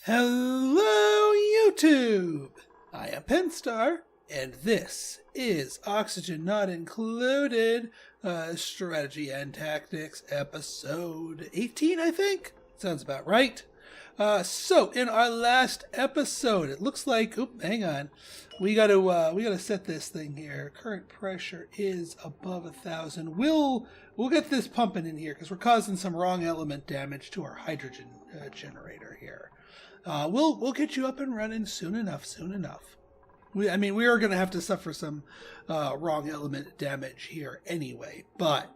Hello, YouTube! I am Penstar, and this is Oxygen Not Included, Strategy and Tactics, episode 18, I think? Sounds about right. So, in our last episode, it looks like... Oop, hang on. We gotta set this thing here. Current pressure is above 1,000. We'll get this pumping in here, because we're causing some wrong element damage to our hydrogen generator here. We'll get you up and running soon enough. We are going to have to suffer some wrong element damage here anyway, but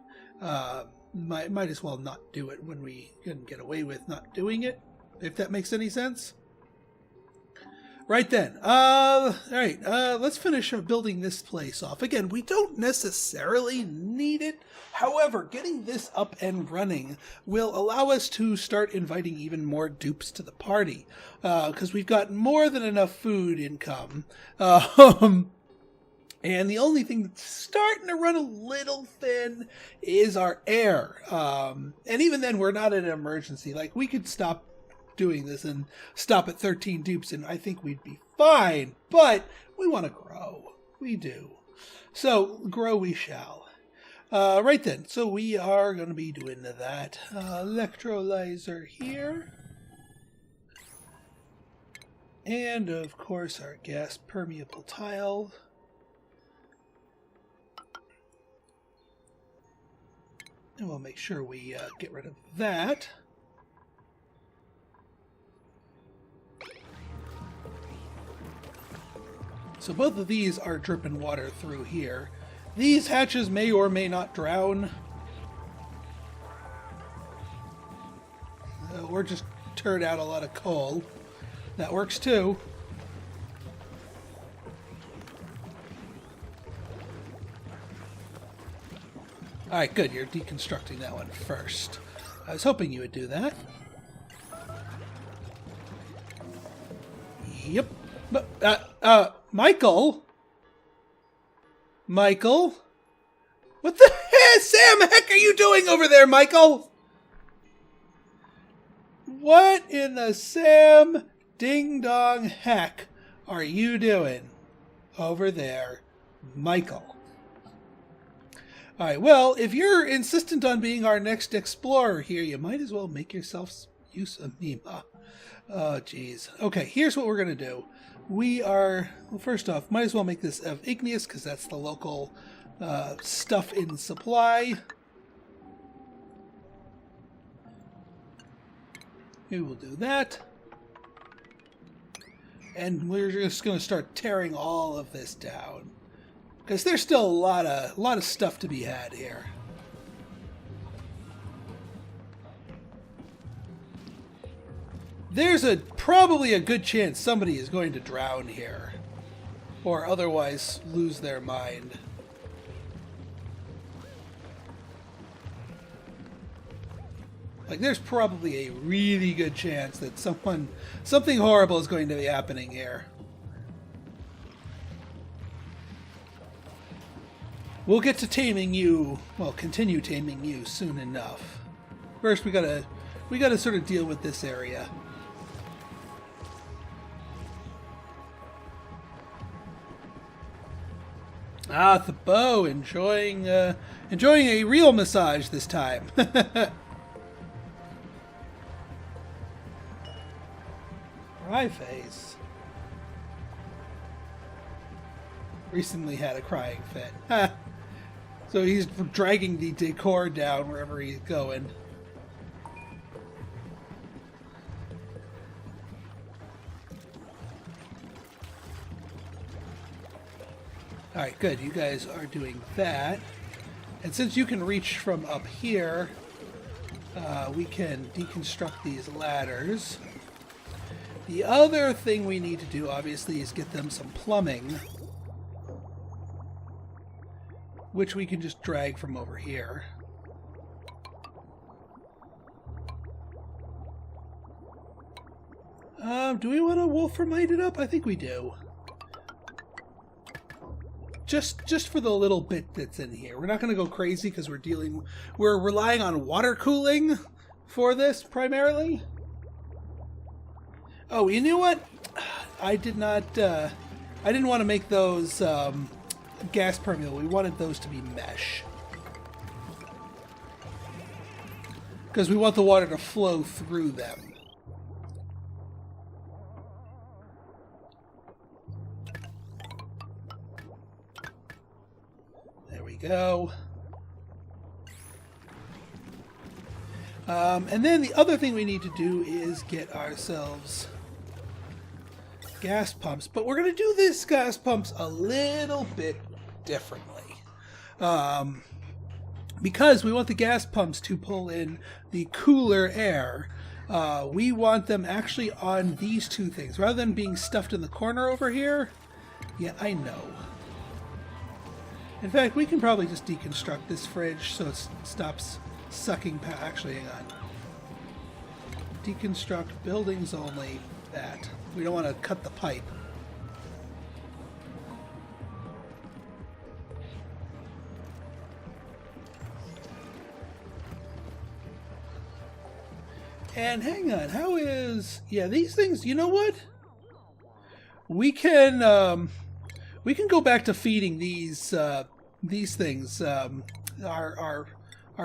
might as well not do it when we can get away with not doing it, if that makes any sense. Right then. Alright, let's finish building this place off. Again, we don't necessarily need it. However, getting this up and running will allow us to start inviting even more dupes to the party. Because we've got more than enough food income. And the only thing that's starting to run a little thin is our air. And even then, we're not in an emergency. Like, we could stop doing this and stop at 13 dupes and I think we'd be fine, but we want to grow. We do. So grow we shall. Right then, so we are going to be doing that. Electrolyzer here. And of course our gas permeable tile. And we'll make sure we get rid of that. So both of these are dripping water through here. These hatches may or may not drown. Or just turn out a lot of coal. That works too. Alright, good. You're deconstructing that one first. I was hoping you would do that. Yep. But, Michael? Michael? What the heck are you doing over there, Michael? What in the Sam ding-dong heck are you doing over there, Michael? Alright, well, if you're insistent on being our next explorer here, you might as well make yourself use of Mima. Oh, jeez. Okay, here's what we're going to do. We are, well, first off, might as well make this of igneous because that's the local stuff in supply. We will do that. And we're just going to start tearing all of this down. Because there's still a lot of stuff to be had here. There's probably a good chance somebody is going to drown here. Or otherwise lose their mind. Like, there's probably a really good chance that something horrible is going to be happening here. We'll get to taming you, well, continue taming you soon enough. First, we gotta sort of deal with this area. Ah, the bow, enjoying a real massage this time. Cry face. Recently had a crying fit. So he's dragging the decor down wherever he's going. Alright, good. You guys are doing that. And since you can reach from up here, we can deconstruct these ladders. The other thing we need to do, obviously, is get them some plumbing. Which we can just drag from over here. Do we want to wolframite it up? I think we do. Just for the little bit that's in here. We're not going to go crazy because we're relying on water cooling for this primarily. Oh, you know what? I did not. I didn't want to make those gas permeable. We wanted those to be mesh. Because we want the water to flow through them. There we go. And then the other thing we need to do is get ourselves gas pumps. But we're going to do these gas pumps a little bit differently. Because we want the gas pumps to pull in the cooler air, we want them actually on these two things. Rather than being stuffed in the corner over here. Yeah, I know. In fact, we can probably just deconstruct this fridge so it stops sucking power. Actually, hang on. Deconstruct buildings only. That. We don't want to cut the pipe. And hang on, how is... Yeah, these things, you know what? We can go back to feeding these things, our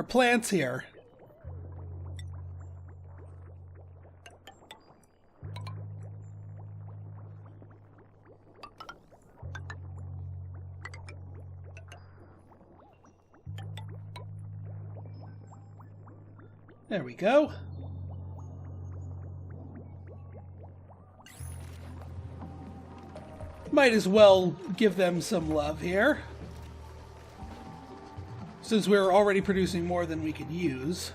plants here. There we go. Might as well give them some love here. Since we're already producing more than we could use.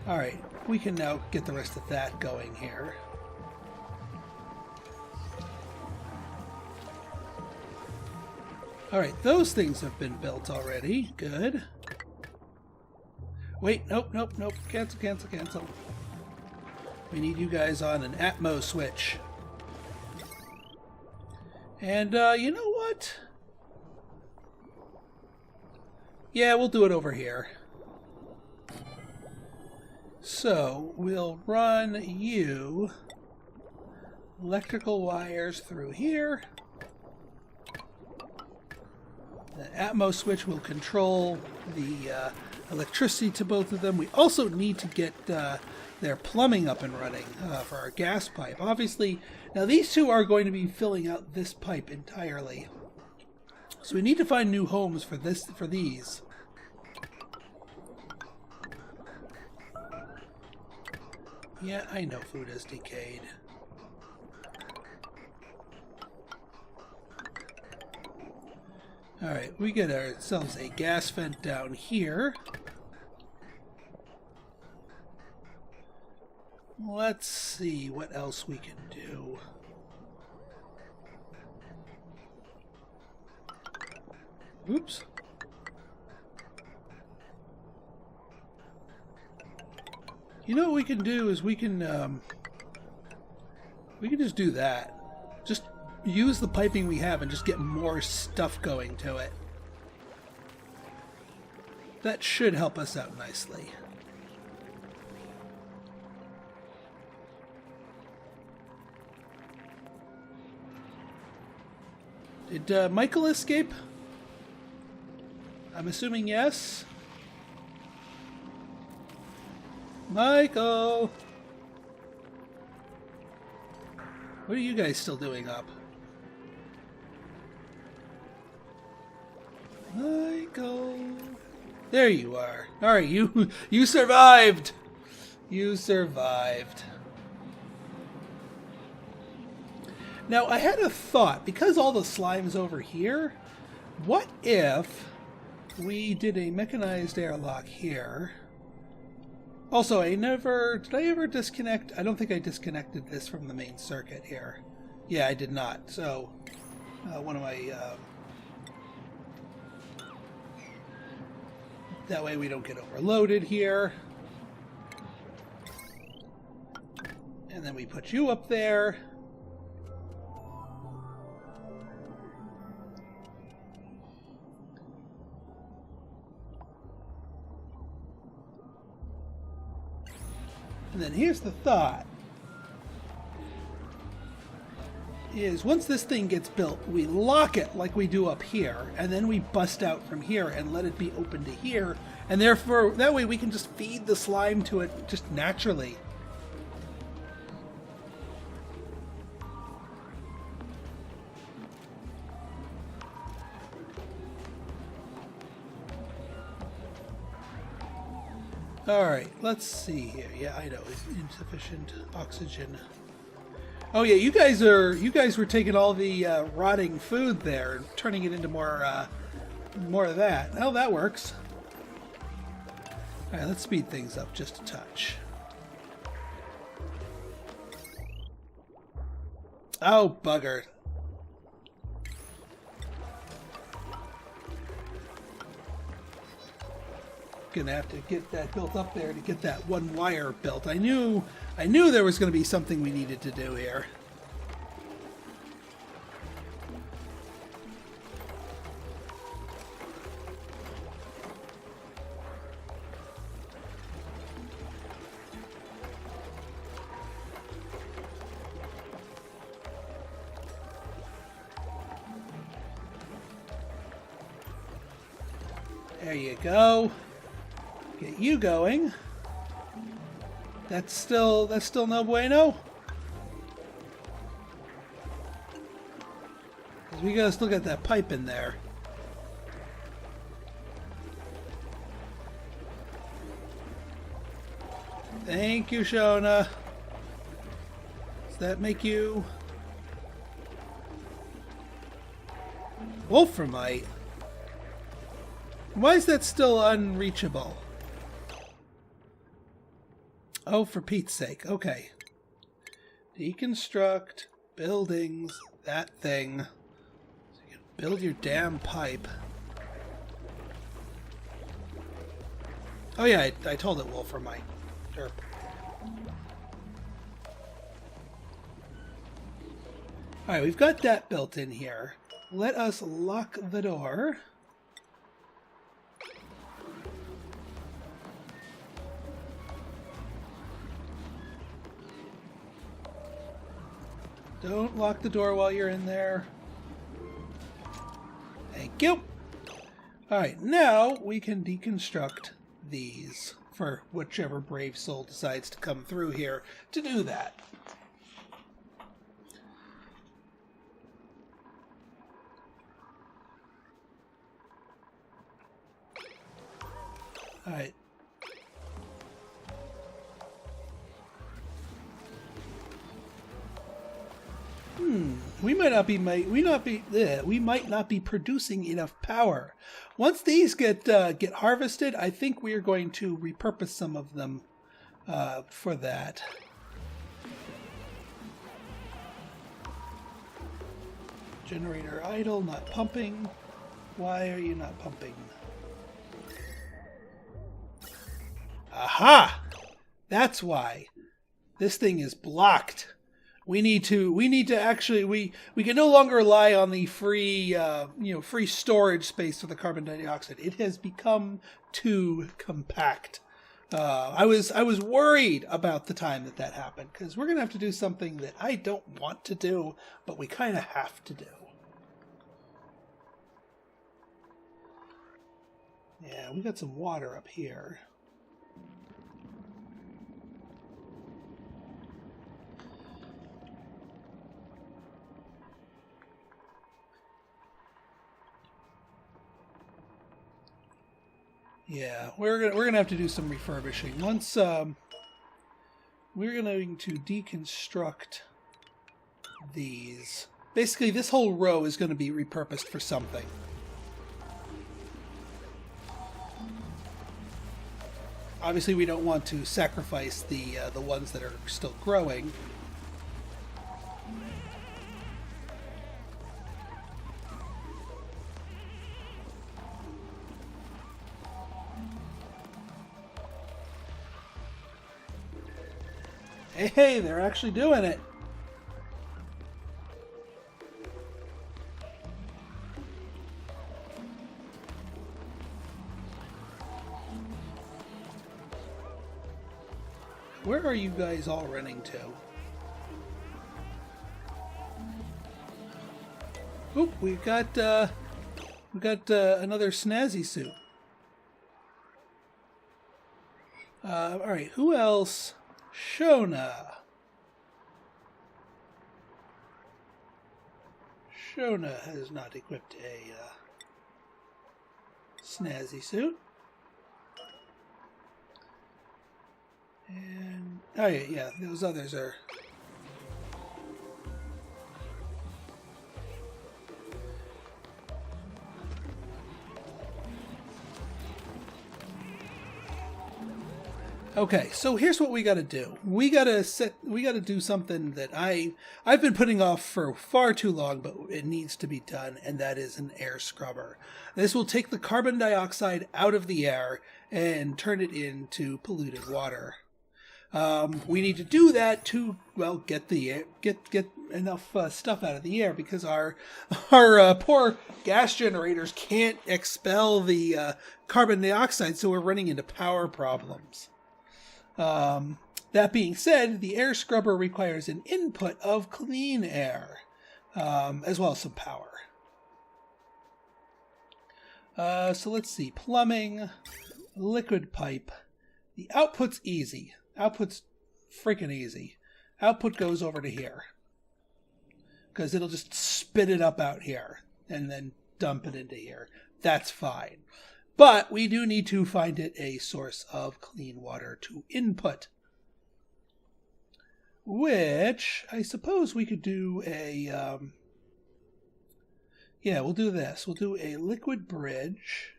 Alright, we can now get the rest of that going here. Alright, those things have been built already. Good. Wait, nope. Cancel. We need you guys on an Atmo switch. And, you know what? Yeah, we'll do it over here. So, we'll run you electrical wires through here. The Atmo switch will control the electricity to both of them. We also need to get their plumbing up and running for our gas pipe. Obviously, now these two are going to be filling out this pipe entirely. So we need to find new homes for these. Yeah, I know food has decayed. Alright, we get ourselves a gas vent down here. Let's see what else we can do. Oops. You know what we can do is we can just do that. Just use the piping we have and just get more stuff going to it. That should help us out nicely. Did Michael escape? I'm assuming yes. Michael! What are you guys still doing up? Michael! There you are. Alright, you survived! You survived. Now, I had a thought. Because all the slime's over here, what if we did a mechanized airlock here? Also, did I ever disconnect? I don't think I disconnected this from the main circuit here. Yeah, I did not. So, one of my... that way we don't get overloaded here. And then we put you up there. And then here's the thought. is once this thing gets built, we lock it like we do up here, and then we bust out from here and let it be open to here, and therefore that way we can just feed the slime to it just naturally. Alright, let's see here. Yeah, I know, it's insufficient oxygen. Oh yeah, you guys were taking all the rotting food there and turning it into more of that. Oh, that works. Alright, let's speed things up just a touch. Oh, bugger. Gonna have to get that built up there to get that one wire built. I knew there was going to be something we needed to do here. There you go. Get you going. That's still no bueno. Because we gotta still get that pipe in there. Thank you, Shona. Does that make you Wolframite? Why is that still unreachable? Oh, for Pete's sake. Okay. Deconstruct buildings. That thing. So you can build your damn pipe. Oh yeah, I told it Wolframite. Derp. Alright, we've got that built in here. Let us lock the door. Don't lock the door while you're in there. Thank you. Alright, now we can deconstruct these for whichever brave soul decides to come through here to do that. Alright. We might not be producing enough power. Once these get harvested, I think we are going to repurpose some of them for that. Generator idle, not pumping. Why are you not pumping? Aha! That's why. This thing is blocked. We need to actually we can no longer rely on the free free storage space for the carbon dioxide. It has become too compact. I was worried about the time that happened, because we're gonna have to do something that I don't want to do, but we kind of have to do. Yeah, we got some water up here. Yeah, we're gonna have to do some refurbishing. Once we're going to deconstruct these. Basically, this whole row is going to be repurposed for something. Obviously, we don't want to sacrifice the ones that are still growing. Hey, they're actually doing it. Where are you guys all running to? Oh, we got another snazzy suit. All right, who else? Shona. Shona has not equipped a snazzy suit. And oh yeah, those others are. Okay, so here's what we got to do. We got to do something that I've been putting off for far too long, but it needs to be done, and that is an air scrubber. This will take the carbon dioxide out of the air and turn it into polluted water. We need to do that to, well, get enough stuff out of the air, because our poor gas generators can't expel the carbon dioxide, so we're running into power problems. That being said, the air scrubber requires an input of clean air, as well as some power. So let's see. Plumbing, liquid pipe. The output's easy. Output's freaking easy. Output goes over to here, because it'll just spit it up out here and then dump it into here. That's fine. But we do need to find it a source of clean water to input. Which, I suppose we could do a... yeah, we'll do this. We'll do a liquid bridge.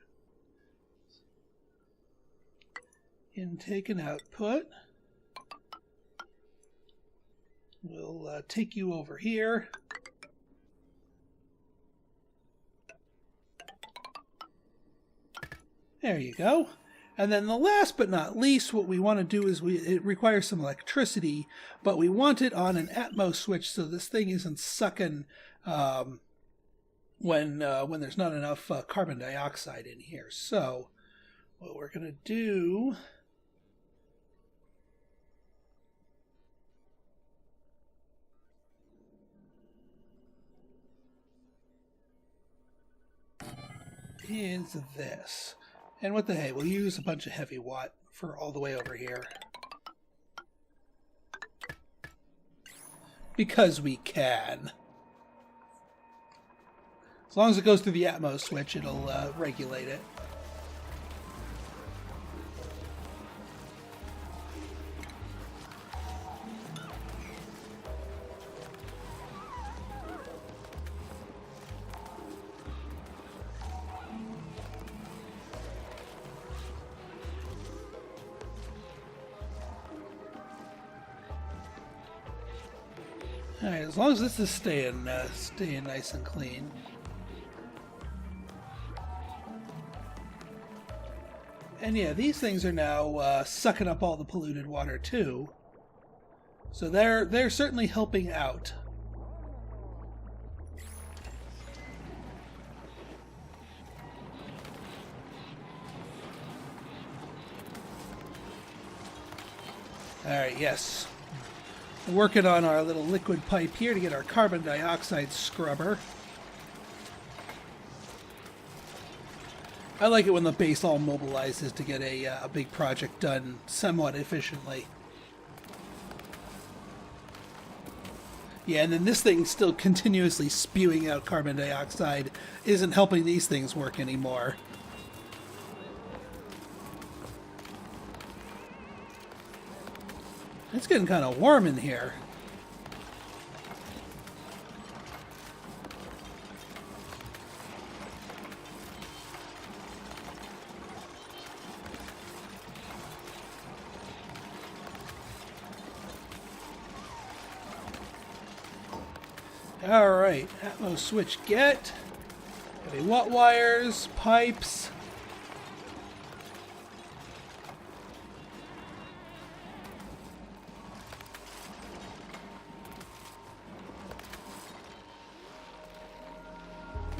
Intake and output. We'll take you over here. There you go. And then the last but not least, what we want to do is it requires some electricity, but we want it on an Atmos switch so this thing isn't sucking when there's not enough carbon dioxide in here. So what we're going to do is this. And what the hey, we'll use a bunch of heavy watt for all the way over here. Because we can. As long as it goes through the Atmos switch, it'll regulate it. Alright, as long as this is staying nice and clean. And yeah, these things are now sucking up all the polluted water too. So they're certainly helping out. Alright, yes. Working on our little liquid pipe here to get our carbon dioxide scrubber. I like it when the base all mobilizes to get a big project done somewhat efficiently. Yeah, and then this thing still continuously spewing out carbon dioxide isn't helping these things work anymore. It's getting kind of warm in here. Alright, Atmos switch get. Heavy watt wires, pipes.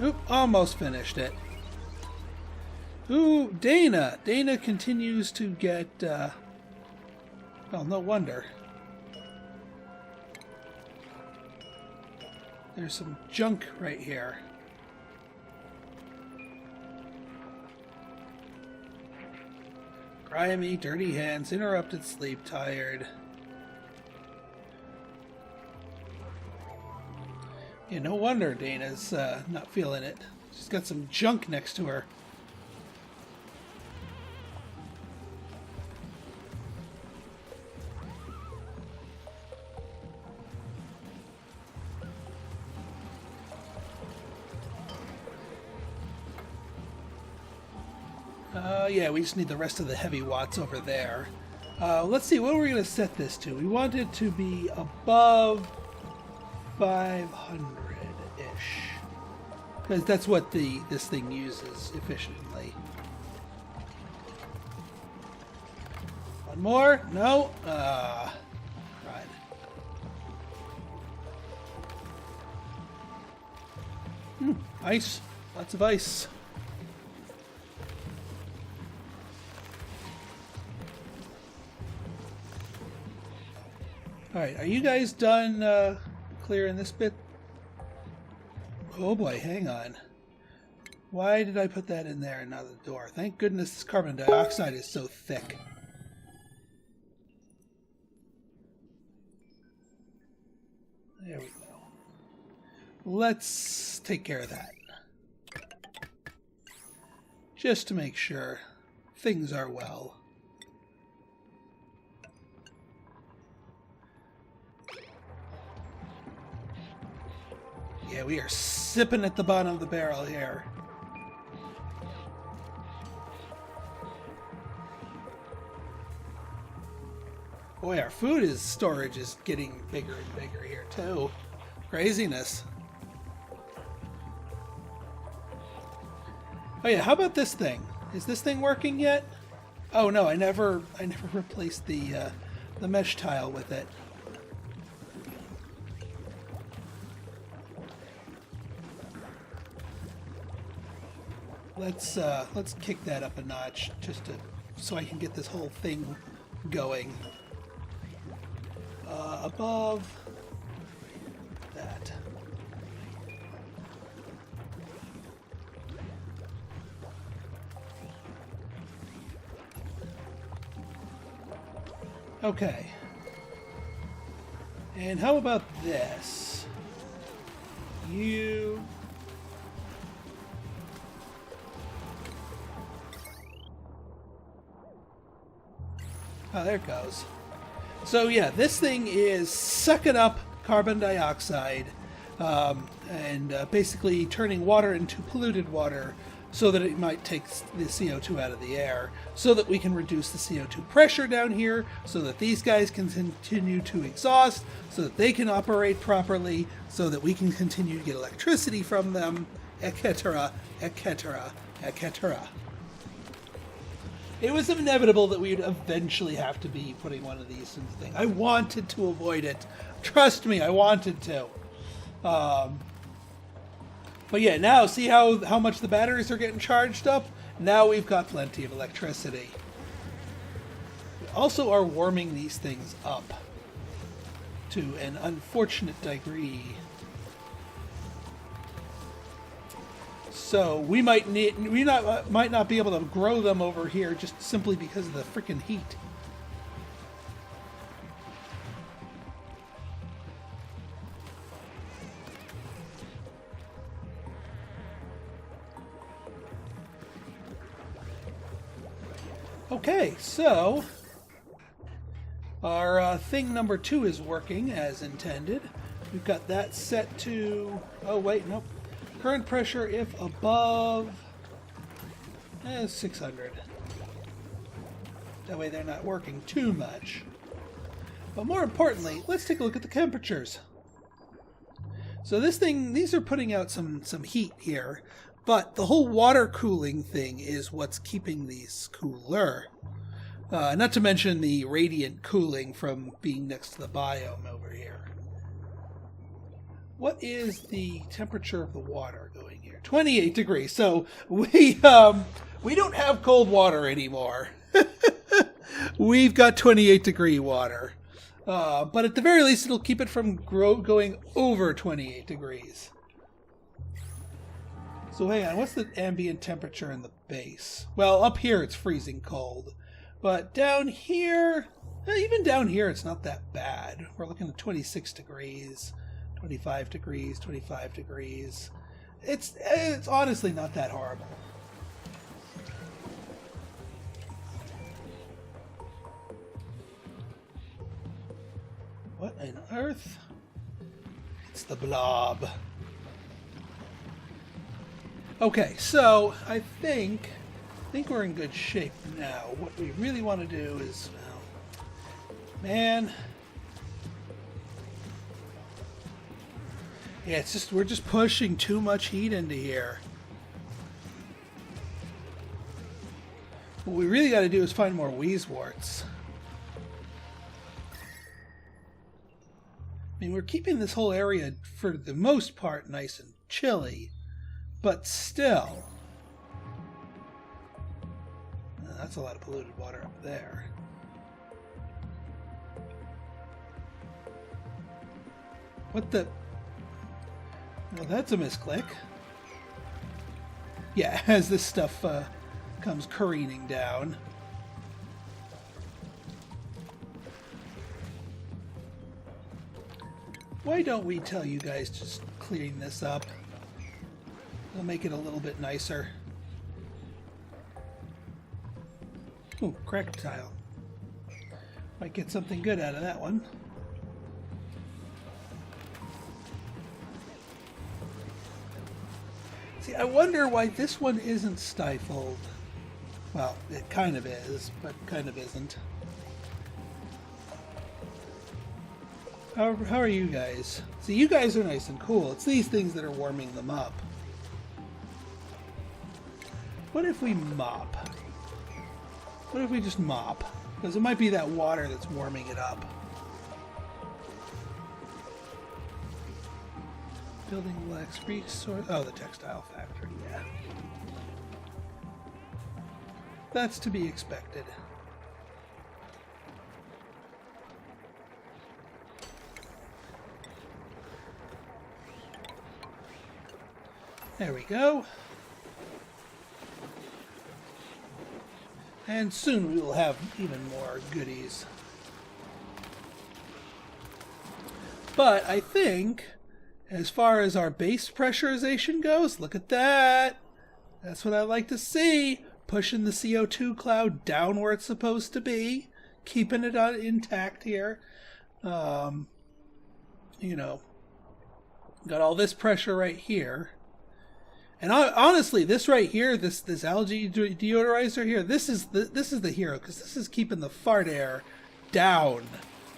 Oop, almost finished it. Ooh, Dana. Dana continues to get, well, no wonder. There's some junk right here. Grimy, dirty hands, interrupted sleep, tired. Yeah, no wonder Dana's not feeling it. She's got some junk next to her. Yeah, we just need the rest of the heavy watts over there. Let's see, what are we going to set this to? We want it to be above 500-ish. Because that's what this thing uses efficiently. One more? No? Right. Ice. Lots of ice. Alright, are you guys done clearing this bit? Oh boy, hang on. Why did I put that in there and not the door? Thank goodness this carbon dioxide is so thick. There we go. Let's take care of that. Just to make sure things are well. Yeah, we are sipping at the bottom of the barrel here. Boy, our food storage is getting bigger and bigger here too. Craziness. Oh yeah, how about this thing? Is this thing working yet? Oh no, I never replaced the mesh tile with it. Let's kick that up a notch so I can get this whole thing going. Above that. Okay. And how about this? You... Oh, there it goes. So yeah, this thing is sucking up carbon dioxide and basically turning water into polluted water so that it might take the CO2 out of the air, so that we can reduce the CO2 pressure down here, so that these guys can continue to exhaust, so that they can operate properly, so that we can continue to get electricity from them, etc., etc., etc. It was inevitable that we would eventually have to be putting one of these in the thing. I wanted to avoid it. Trust me, I wanted to. But yeah, now see how much the batteries are getting charged up? Now we've got plenty of electricity. We also are warming these things up to an unfortunate degree. So we might not be able to grow them over here just simply because of the freaking heat. Okay, so our thing number 2 is working as intended. We've got that set to... Oh wait, nope. Current pressure if above 600. That way they're not working too much. But more importantly, let's take a look at the temperatures. So these are putting out some heat here, but the whole water cooling thing is what's keeping these cooler. Not to mention the radiant cooling from being next to the biome over here. What is the temperature of the water going here? 28 degrees. So we don't have cold water anymore. We've got 28 degree water. But at the very least, it'll keep it from going over 28 degrees. So hang on, what's the ambient temperature in the base? Well, up here it's freezing cold. But down here, even down here, it's not that bad. We're looking at 26 degrees, 25 degrees, 25 degrees. It's honestly not that horrible. What on earth? It's the blob. Okay, so I think we're in good shape now. What we really want to do is, well, man, yeah, it's just we're just pushing too much heat into here. What we really got to do is find more wheezeworts. I mean, we're keeping this whole area, for the most part, nice and chilly, but still. That's a lot of polluted water up there. What the? Well, that's a misclick. Yeah, as this stuff comes careening down. Why don't we tell you guys just clearing this up? It'll make it a little bit nicer. Ooh, cracked tile. Might get something good out of that one. See, I wonder why this one isn't stifled. Well, it kind of is, but kind of isn't. How are you guys? See, you guys are nice and cool. It's these things that are warming them up. What if we mop? What if we just mop? Because it might be that water that's warming it up. Building lacks resource. Oh, the textile factory, yeah. That's to be expected. There we go. And soon we will have even more goodies. But I think, as far as our base pressurization goes, look at that. That's what I like to see. Pushing the CO2 cloud down where it's supposed to be. Keeping it intact here. You know, got all this pressure right here. And honestly, this right here, this algae deodorizer here, this is the hero, because this is keeping the fart air down.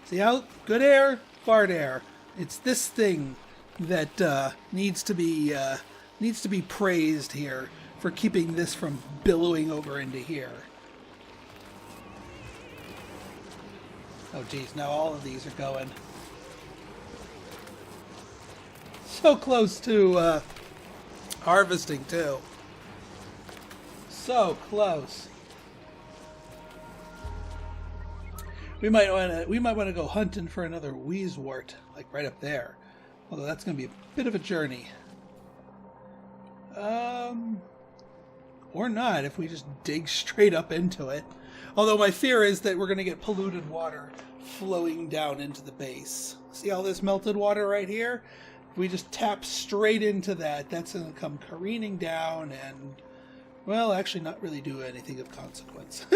See how good air, fart air. It's this thing that needs to be praised here for keeping this from billowing over into here. Oh geez, now all of these are going so close to harvesting too. So close. We might want to go hunting for another wheezewort, like right up there. Although that's going to be a bit of a journey. Or not, if we just dig straight up into it. Although my fear is that we're going to get polluted water flowing down into the base. See all this melted water right here? If we just tap straight into that, that's going to come careening down and, well, actually not really do anything of consequence.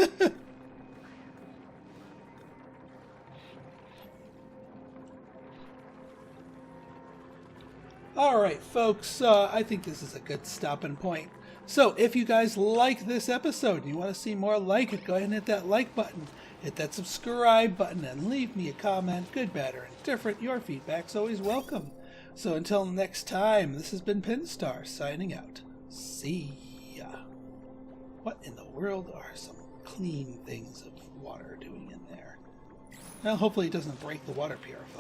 Alright, folks, I think this is a good stopping point. So, if you guys like this episode and you want to see more like it, go ahead and hit that like button, hit that subscribe button, and leave me a comment, good, bad, or indifferent. Your feedback's always welcome. So, until next time, this has been Pinstar, signing out. See ya. What in the world are some clean things of water doing in there? Well, hopefully it doesn't break the water purifier.